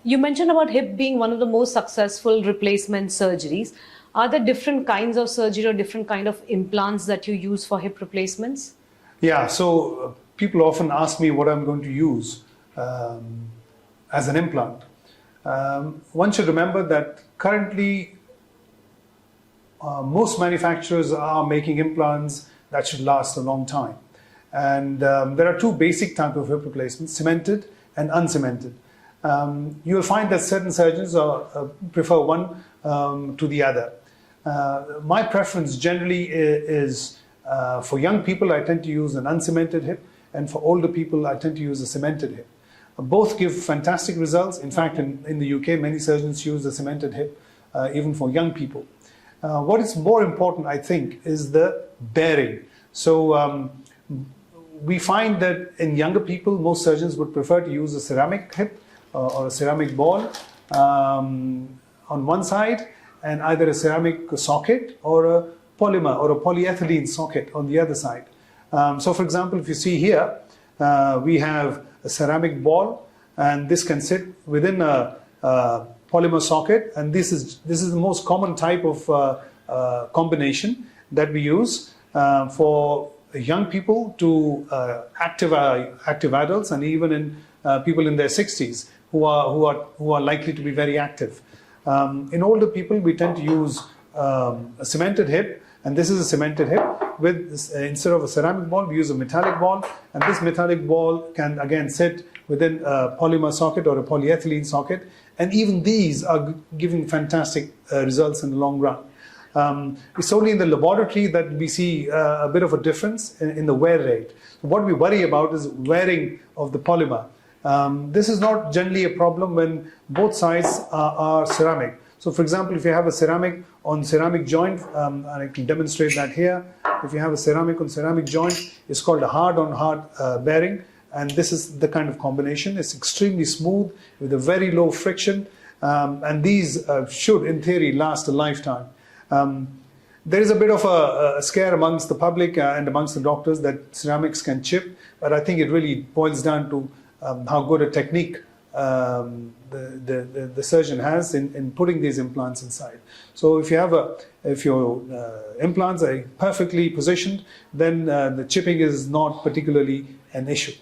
You mentioned about hip being one of the most successful replacement surgeries. Are there different kinds of surgery or different kind of implants that you use for hip replacements? Yeah, so people often ask me what I'm going to use as an implant. One should remember that currently most manufacturers are making implants that should last a long time. And there are two basic types of hip replacements, cemented and uncemented. You will find that certain surgeons prefer one to the other. My preference generally is for young people, I tend to use an uncemented hip, and for older people, I tend to use a cemented hip. Both give fantastic results. In fact, in the UK, many surgeons use the cemented hip even for young people. What is more important, I think, is the bearing. So we find that in younger people, most surgeons would prefer to use a ceramic hip or a ceramic ball on one side, and either a ceramic socket or a polymer or a polyethylene socket on the other side. So for example, if you see here, we have a ceramic ball, and this can sit within a polymer socket, and this is the most common type of combination that we use for young people to active adults, and even in people in their 60s who are likely to be very active. In older people, we tend to use a cemented hip, and this is a cemented hip with instead of a ceramic ball, we use a metallic ball, and this metallic ball can again sit within a polymer socket or a polyethylene socket, and even these are giving fantastic results in the long run. It's only in the laboratory that we see a bit of a difference in the wear rate. So what we worry about is wearing of the polymer. This is not generally a problem when both sides are ceramic. So for example, if you have a ceramic on ceramic joint, and I can demonstrate that here. If you have a ceramic on ceramic joint, it's called a hard-on-hard bearing, and this is the kind of combination. It's extremely smooth with a very low friction, and these should, in theory, last a lifetime. There is a bit of a scare amongst the public and amongst the doctors that ceramics can chip, but I think it really boils down to how good a technique the surgeon has in putting these implants inside. So if your implants are perfectly positioned, then the chipping is not particularly an issue.